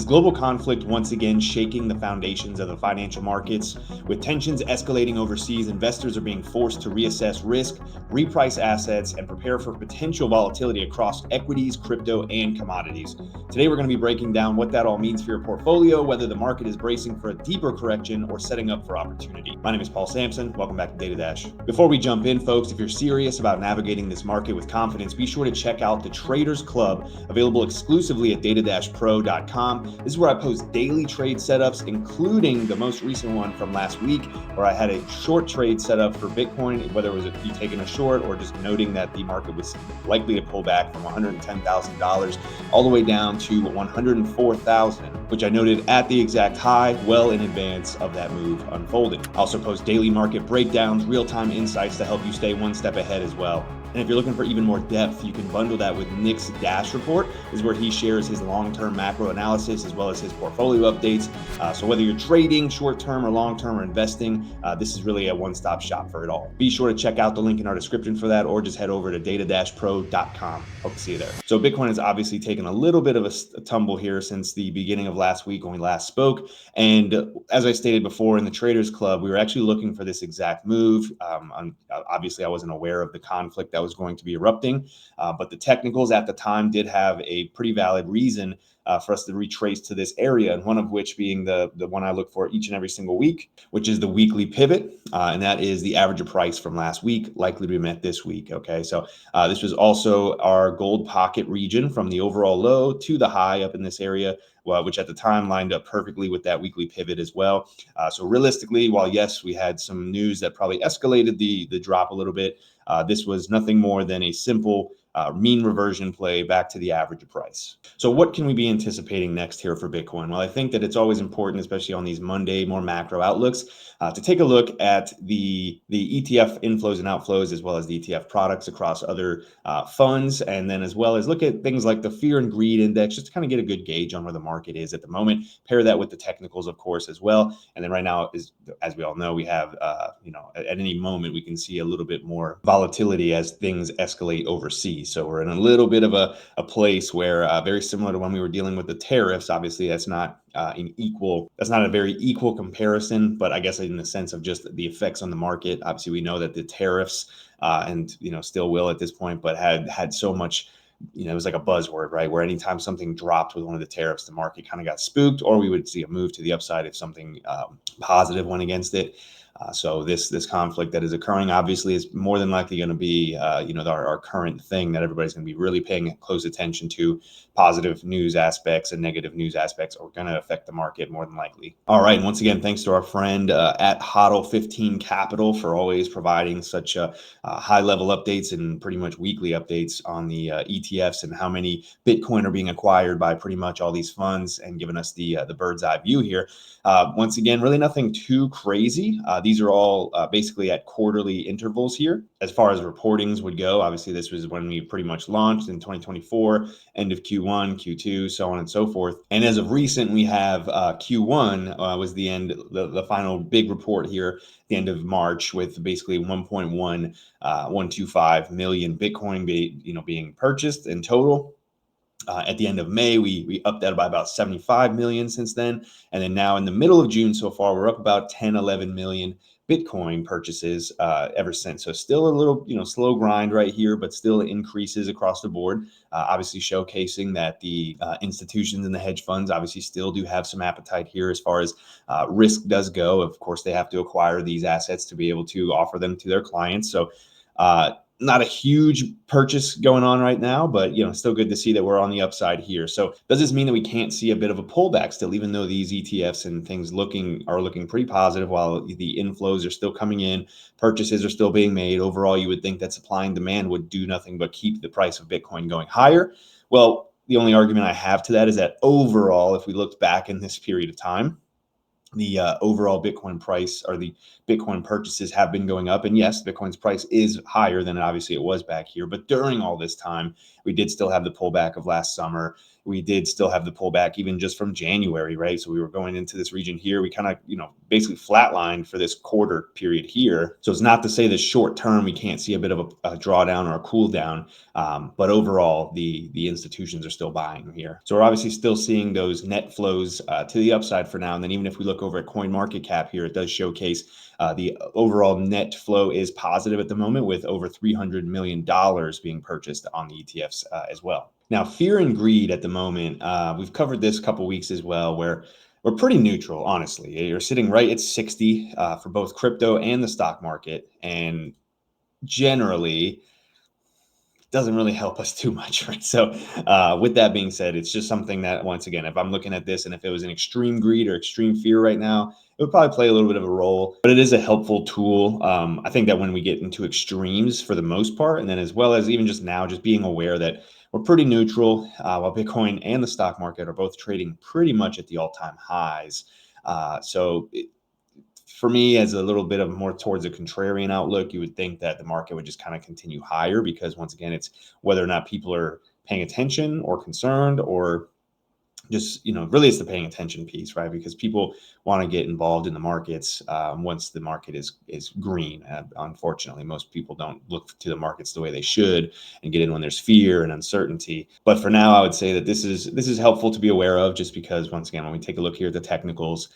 Is global conflict once again shaking the foundations of the financial markets? With tensions escalating overseas, investors are being forced to reassess risk, reprice assets, and prepare for potential volatility across equities, crypto, and commodities. Today, we're going to be breaking down what that all means for your portfolio, whether the market is bracing for a deeper correction or setting up for opportunity. My name is Paul Sampson. Welcome back to DataDash. Before we jump in, folks, if you're serious about navigating this market with confidence, be sure to check out the Traders Club, available exclusively at datadashpro.com. This is where I post daily trade setups, including the most recent one from last week, where I had a short trade setup for Bitcoin, whether it was you taking a short or just noting that the market was likely to pull back from $110,000 all the way down to $104,000, which I noted at the exact high, well in advance of that move unfolding. I also post daily market breakdowns, real-time insights to help you stay one step ahead as well. And if you're looking for even more depth, you can bundle that with Nick's Dash Report, is where he shares his long-term macro analysis as well as his portfolio updates. So whether you're trading short-term or long-term or investing, this is really a one-stop shop for it all. Be sure to check out the link in our description for that, or just head over to datadashpro.com. Hope to see you there. So Bitcoin has obviously taken a little bit of a tumble here since the beginning of last week when we last spoke. And as I stated before in the Traders Club, we were actually looking for this exact move. Obviously, I wasn't aware of the conflict that was going to be erupting, but the technicals at the time did have a pretty valid reason for us to retrace to this area, and one of which being the one I look for each and every single week, which is the weekly pivot, and that is the average of price from last week, likely to be met this week. Okay, so this was also our gold pocket region from the overall low to the high up in this area, which at the time lined up perfectly with that weekly pivot as well. So realistically, while yes, we had some news that probably escalated the drop a little bit, this was nothing more than a simple mean reversion play back to the average of price. So what can we be anticipating next here for Bitcoin? Well, I think that it's always important, especially on these Monday, more macro outlooks, to take a look at the ETF inflows and outflows, as well as the ETF products across other funds, and then as well as look at things like the fear and greed index, just to kind of get a good gauge on where the market is at the moment. Pair that with the technicals, of course, as well. And then right now, as we all know, we have, at any moment, we can see a little bit more volatility as things escalate overseas. So we're in a little bit of a place where very similar to when we were dealing with the tariffs. Obviously, that's not a very equal comparison, but I guess in the sense of just the effects on the market. Obviously, we know that the tariffs and still will at this point, but had so much. It was like a buzzword, right? Where anytime something dropped with one of the tariffs, the market kind of got spooked, or we would see a move to the upside if something positive went against it. So this conflict that is occurring obviously is more than likely going to be, our current thing that everybody's going to be really paying close attention to. Positive news aspects and negative news aspects are going to affect the market more than likely. All right. And once again, thanks to our friend at HODL15 Capital for always providing such high level updates and pretty much weekly updates on the ETFs and how many Bitcoin are being acquired by pretty much all these funds, and giving us the bird's eye view here. Once again, really nothing too crazy. These are all basically at quarterly intervals here. As far as reportings would go, obviously this was when we pretty much launched in 2024, end of Q1, Q2, so on and so forth. And as of recent, we have Q1 was the final big report here, the end of March, with basically 1.125 million Bitcoin being purchased in total. At the end of May, we upped that by about 75 million since then. And then now in the middle of June so far, we're up about 10, 11 million Bitcoin purchases ever since. So still a little, slow grind right here, but still increases across the board. Obviously showcasing that the institutions and the hedge funds obviously still do have some appetite here as far as risk does go. Of course, they have to acquire these assets to be able to offer them to their clients. So not a huge purchase going on right now, but still good to see that we're on the upside here. So does this mean that we can't see a bit of a pullback still, even though these ETFs and things are looking pretty positive, while the inflows are still coming in, purchases are still being made? Overall, you would think that supply and demand would do nothing but keep the price of Bitcoin going higher. Well, the only argument I have to that is that overall, if we looked back in this period of time, the overall Bitcoin price, or the Bitcoin purchases, have been going up. And yes, Bitcoin's price is higher than obviously it was back here. But during all this time, we did still have the pullback of last summer. we did still have the pullback even just from January, right? So we were going into this region here. We kind of, basically flatlined for this quarter period here. So it's not to say that short term we can't see a bit of a drawdown or a cool down, but overall the institutions are still buying here. So we're obviously still seeing those net flows to the upside for now. And then even if we look over at coin market cap here, it does showcase the overall net flow is positive at the moment, with over $300 million being purchased on the ETFs as well. Now, fear and greed at the moment, we've covered this a couple weeks as well, where we're pretty neutral, honestly. You're sitting right at 60 for both crypto and the stock market. And generally, doesn't really help us too much, right? So with that being said, it's just something that, once again, if I'm looking at this and if it was an extreme greed or extreme fear right now, it would probably play a little bit of a role, but it is a helpful tool. I think that when we get into extremes for the most part, and then as well as even just now, just being aware that we're pretty neutral, while Bitcoin and the stock market are both trading pretty much at the all-time highs. For me, as a little bit of more towards a contrarian outlook, you would think that the market would just kind of continue higher, because once again, it's whether or not people are paying attention or concerned, or just, really it's the paying attention piece, right? Because people want to get involved in the markets once the market is green. Unfortunately, most people don't look to the markets the way they should and get in when there's fear and uncertainty. But for now, I would say that this is helpful to be aware of, just because, once again, when we take a look here at the technicals,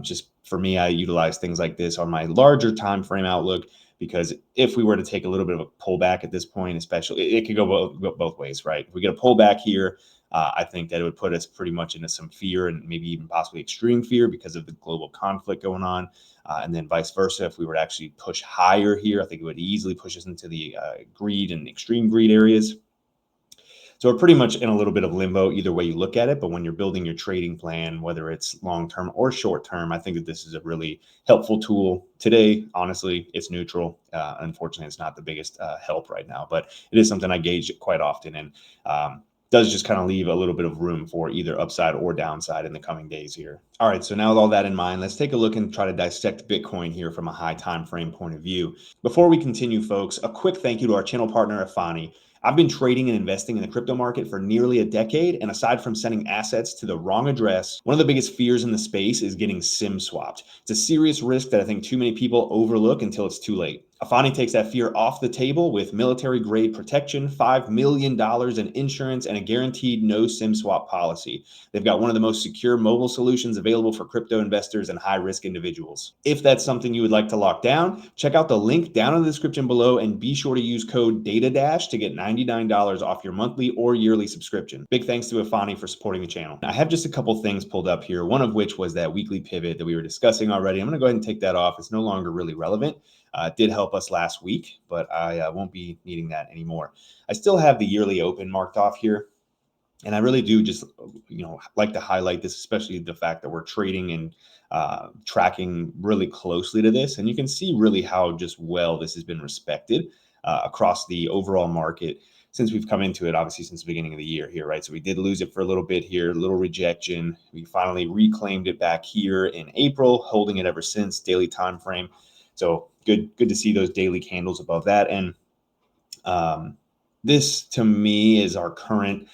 just for me, I utilize things like this on my larger time frame outlook, because if we were to take a little bit of a pullback at this point, especially, it could go both ways, right? If we get a pullback here, I think that it would put us pretty much into some fear, and maybe even possibly extreme fear, because of the global conflict going on. And then vice versa, if we were to actually push higher here, I think it would easily push us into the greed and extreme greed areas. So we're pretty much in a little bit of limbo either way you look at it. But when you're building your trading plan, whether it's long-term or short-term, I think that this is a really helpful tool. Today, honestly, it's neutral. Unfortunately, it's not the biggest help right now, but it is something I gauge quite often, and does just kind of leave a little bit of room for either upside or downside in the coming days here. All right, so now with all that in mind, let's take a look and try to dissect Bitcoin here from a high time frame point of view. Before we continue, folks, a quick thank you to our channel partner, Efani. I've been trading and investing in the crypto market for nearly a decade, and aside from sending assets to the wrong address, one of the biggest fears in the space is getting SIM swapped. It's a serious risk that I think too many people overlook until it's too late. Efani takes that fear off the table with military-grade protection, $5 million in insurance, and a guaranteed no SIM swap policy. They've got one of the most secure mobile solutions available for crypto investors and high-risk individuals. If that's something you would like to lock down, check out the link down in the description below, and be sure to use code DataDash to get $99 off your monthly or yearly subscription. Big thanks to Efani for supporting the channel. I have just a couple things pulled up here, one of which was that weekly pivot that we were discussing already. I'm going to go ahead and take that off. It's no longer really relevant. It did help us last week, but I won't be needing that anymore. I still have the yearly open marked off here. And I really do just, like to highlight this, especially the fact that we're trading and tracking really closely to this. And you can see really how just well this has been respected across the overall market since we've come into it, obviously since the beginning of the year here, right? So we did lose it for a little bit here, a little rejection. We finally reclaimed it back here in April, holding it ever since, daily time frame. So good to see those daily candles above that. And this to me is our current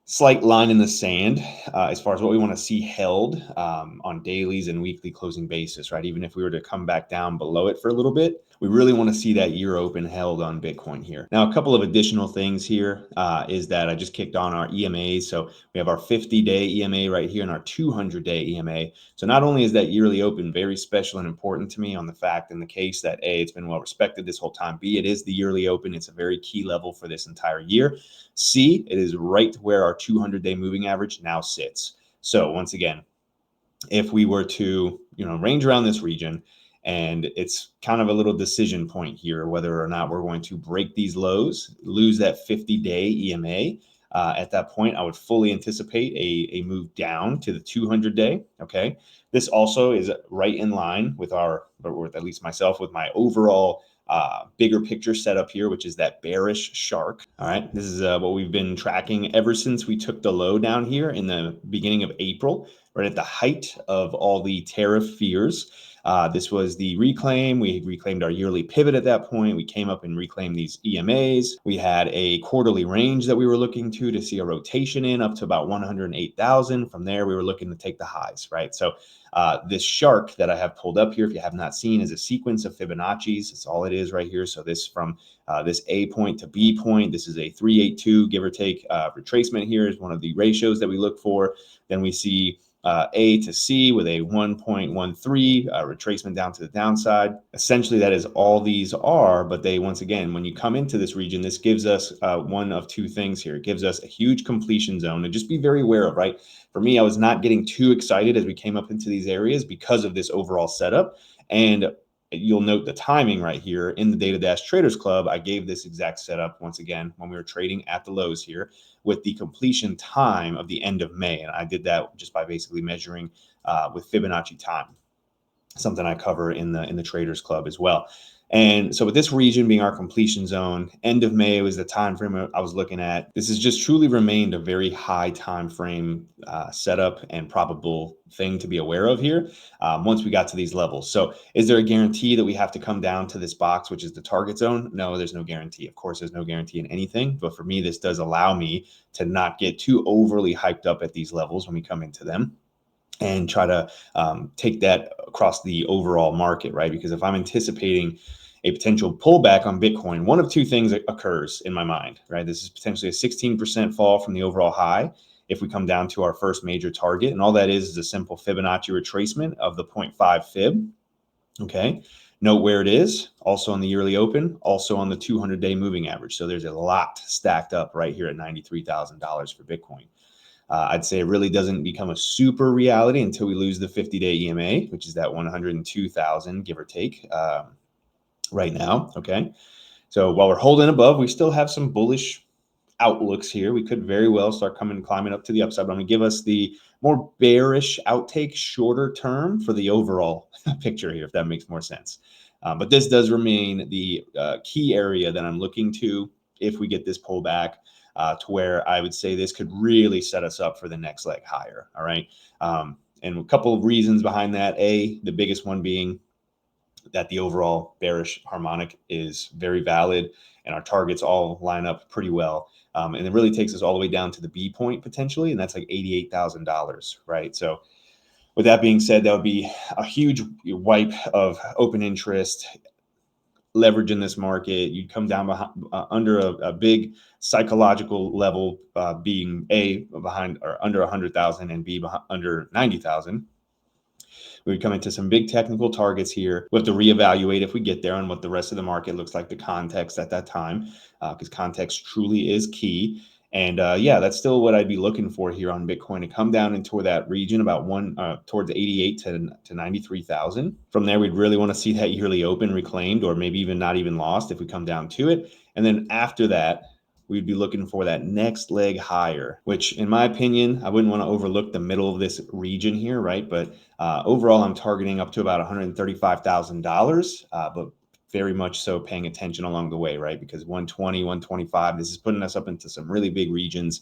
slight line in the sand as far as what we want to see held on dailies and weekly closing basis, right? Even if we were to come back down below it for a little bit, we really want to see that year open held on Bitcoin here. Now, a couple of additional things here is that I just kicked on our EMAs. So we have our 50-day EMA right here and our 200-day EMA. So not only is that yearly open very special and important to me on the fact in the case that A, it's been well respected this whole time, B, it is the yearly open. It's a very key level for this entire year. C, it is right where our 200-day moving average now sits. So once again, if we were to, range around this region, and it's kind of a little decision point here, whether or not we're going to break these lows, lose that 50-day EMA. At that point, I would fully anticipate a move down to the 200-day. Okay. This also is right in line with with at least myself, with my overall bigger picture setup here, which is that bearish shark. All right. This is what we've been tracking ever since we took the low down here in the beginning of April, right at the height of all the tariff fears. This was the reclaim. We reclaimed our yearly pivot at that point. We came up and reclaimed these EMAs. We had a quarterly range that we were looking to see a rotation in up to about 108,000. From there, we were looking to take the highs, right? So this shark that I have pulled up here, if you have not seen, is a sequence of Fibonacci's. That's all it is right here. So this from this A point to B point, this is a 382, give or take, retracement here is one of the ratios that we look for. Then we see A to C with a 1.13 retracement down to the downside. Essentially, that is all these are, but they, once again, when you come into this region, this gives us one of two things here. It gives us a huge completion zone, and just be very aware of, right? For me, I was not getting too excited as we came up into these areas because of this overall setup. And you'll note the timing right here in the DataDash Traders Club. I gave this exact setup once again when we were trading at the lows here with the completion time of the end of May. And I did that just by basically measuring with Fibonacci time, something I cover in the Traders Club as well. And so with this region being our completion zone, end of May was the time frame I was looking at. This has just truly remained a very high time frame setup and probable thing to be aware of here once we got to these levels. So is there a guarantee that we have to come down to this box, which is the target zone? No, there's no guarantee. Of course, there's no guarantee in anything. But for me, this does allow me to not get too overly hyped up at these levels when we come into them, and try to take that across the overall market, right? Because if I'm anticipating a potential pullback on Bitcoin, one of two things occurs in my mind, right? This is potentially a 16% fall from the overall high if we come down to our first major target. And all that is a simple Fibonacci retracement of the 0.5 fib, okay? Note where it is, also on the yearly open, also on the 200-day moving average. So there's a lot stacked up right here at $93,000 for Bitcoin. I'd say it really doesn't become a super reality until we lose the 50-day EMA, which is that 102,000, give or take, right now. Okay. So while we're holding above, we still have some bullish outlooks here. We could very well start climbing up to the upside, but I'm going to give us the more bearish outtake shorter term for the overall picture here, if that makes more sense. But this does remain the key area that I'm looking to if we get this pullback. To where I would say this could really set us up for the next leg higher. All right. And a couple of reasons behind that. The biggest one being that the overall bearish harmonic is very valid and our targets all line up pretty well. And it really takes us all the way down to the B point potentially, and that's like $88,000, right? So with that being said, that would be a huge wipe of open interest, leverage in this market. You'd come down under a big psychological level, being A, behind or under 100,000 and B, under 90,000. We would come into some big technical targets here. We have to reevaluate if we get there on what the rest of the market looks like, the context at that time, because context truly is key. And yeah, that's still what I'd be looking for here on Bitcoin, to come down into that region about towards 88 to 93,000. From there, we'd really want to see that yearly open reclaimed, or maybe even not even lost if we come down to it. And then after that, we'd be looking for that next leg higher, which in my opinion, I wouldn't want to overlook the middle of this region here, right? But overall, I'm targeting up to about $135,000, but very much so paying attention along the way, right? Because 120, 125, this is putting us up into some really big regions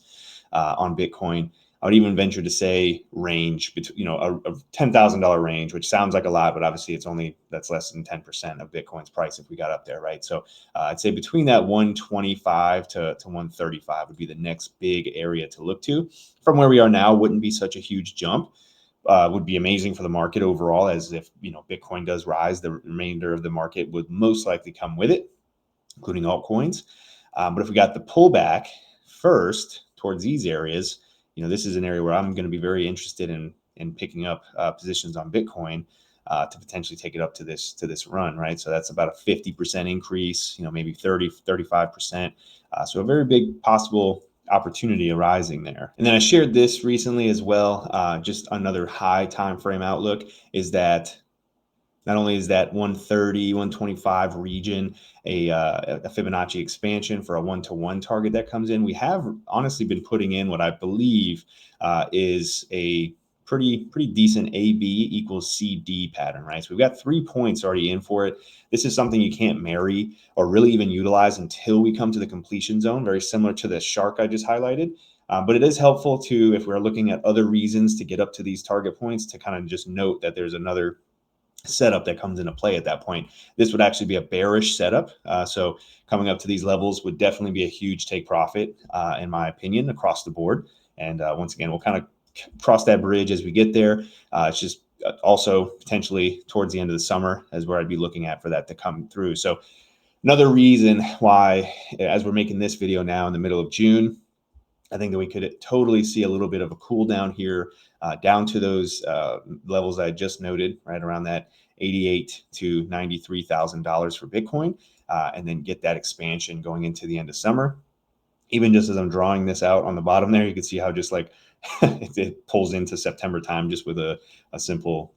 on Bitcoin. I would even venture to say range between, a $10,000 range, which sounds like a lot, but obviously that's less than 10% of Bitcoin's price if we got up there, right? So I'd say between that 125 to 135 would be the next big area to look to. From where we are now, wouldn't be such a huge jump. Would be amazing for the market overall, as if Bitcoin does rise, the remainder of the market would most likely come with it, including altcoins. But if we got the pullback first towards these areas, this is an area where I'm going to be very interested in picking up positions on Bitcoin to potentially take it up to this run, right? So that's about a 50% increase, maybe 30, 35%. So a very big possible opportunity arising there. And then I shared this recently as well. Just another high time frame outlook is that not only is that 130, 125 region a Fibonacci expansion for a 1-to-1 target that comes in, we have honestly been putting in what I believe is a pretty decent AB equals CD pattern, right? So we've got 3 points already in for it. This is something you can't marry or really even utilize until we come to the completion zone, very similar to the shark I just highlighted. But it is helpful to, if we're looking at other reasons to get up to these target points, to kind of just note that there's another setup that comes into play at that point. This would actually be a bearish setup. So coming up to these levels would definitely be a huge take profit, in my opinion, across the board. And once again, we'll kind of cross that bridge as we get there. It's just also potentially towards the end of the summer is where I'd be looking at for that to come through. So another reason why, as we're making this video now in the middle of June, I think that we could totally see a little bit of a cool down here, down to those levels I just noted, right around that $88,000 to $93,000 for Bitcoin, and then get that expansion going into the end of summer. Even just as I'm drawing this out on the bottom there, you can see how just like it pulls into September time just with a simple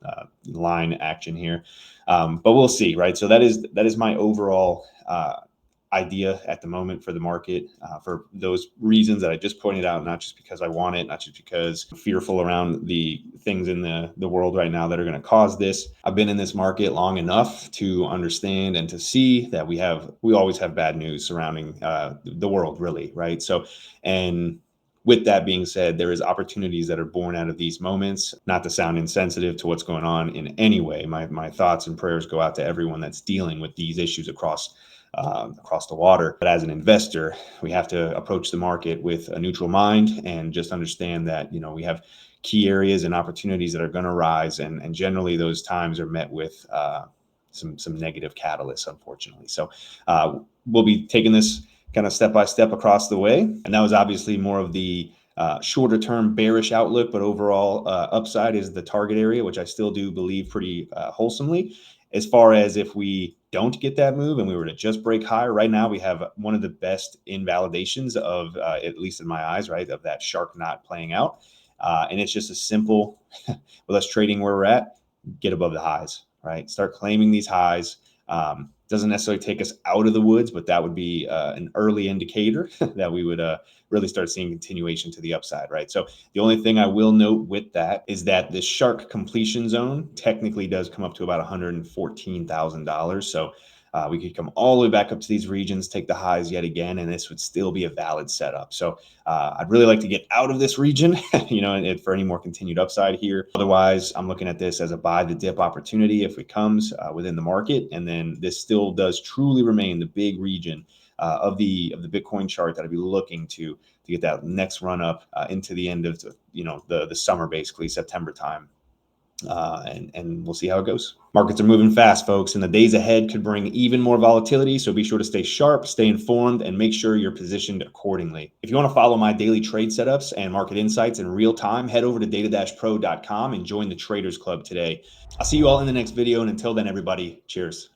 line action here. But we'll see, right? So that is my overall idea at the moment for the market, for those reasons that I just pointed out, not just because I want it, not just because I'm fearful around the things in the world right now that are going to cause this. I've been in this market long enough to understand and to see that we always have bad news surrounding the world, really, right? So, and with that being said, there is opportunities that are born out of these moments. Not to sound insensitive to what's going on in any way. My thoughts and prayers go out to everyone that's dealing with these issues across the water. But as an investor, we have to approach the market with a neutral mind and just understand that, we have key areas and opportunities that are going to rise. And generally those times are met with some negative catalysts, unfortunately. So we'll be taking this kind of step by step across the way. And that was obviously more of the shorter term bearish outlook, but overall upside is the target area, which I still do believe pretty wholesomely. As far as if we don't get that move and we were to just break higher, right now we have one of the best invalidations of, at least in my eyes, right, of that shark not playing out. And it's just a simple, with us trading where we're at, get above the highs, right? Start claiming these highs. Doesn't necessarily take us out of the woods, but that would be an early indicator that we would really start seeing continuation to the upside, right? So the only thing I will note with that is that the shark completion zone technically does come up to about $114,000. So we could come all the way back up to these regions, take the highs yet again, and this would still be a valid setup. So I'd really like to get out of this region, and for any more continued upside here. Otherwise, I'm looking at this as a buy the dip opportunity if it comes within the market. And then this still does truly remain the big region of the Bitcoin chart that I'd be looking to get that next run up into the end of the summer, basically September time. And we'll see how it goes. Markets are moving fast, folks, and the days ahead could bring even more volatility. So be sure to stay sharp, stay informed, and make sure you're positioned accordingly. If you want to follow my daily trade setups and market insights in real time, head over to datadashpro.com and join the Traders Club today. I'll see you all in the next video. And until then, everybody, cheers.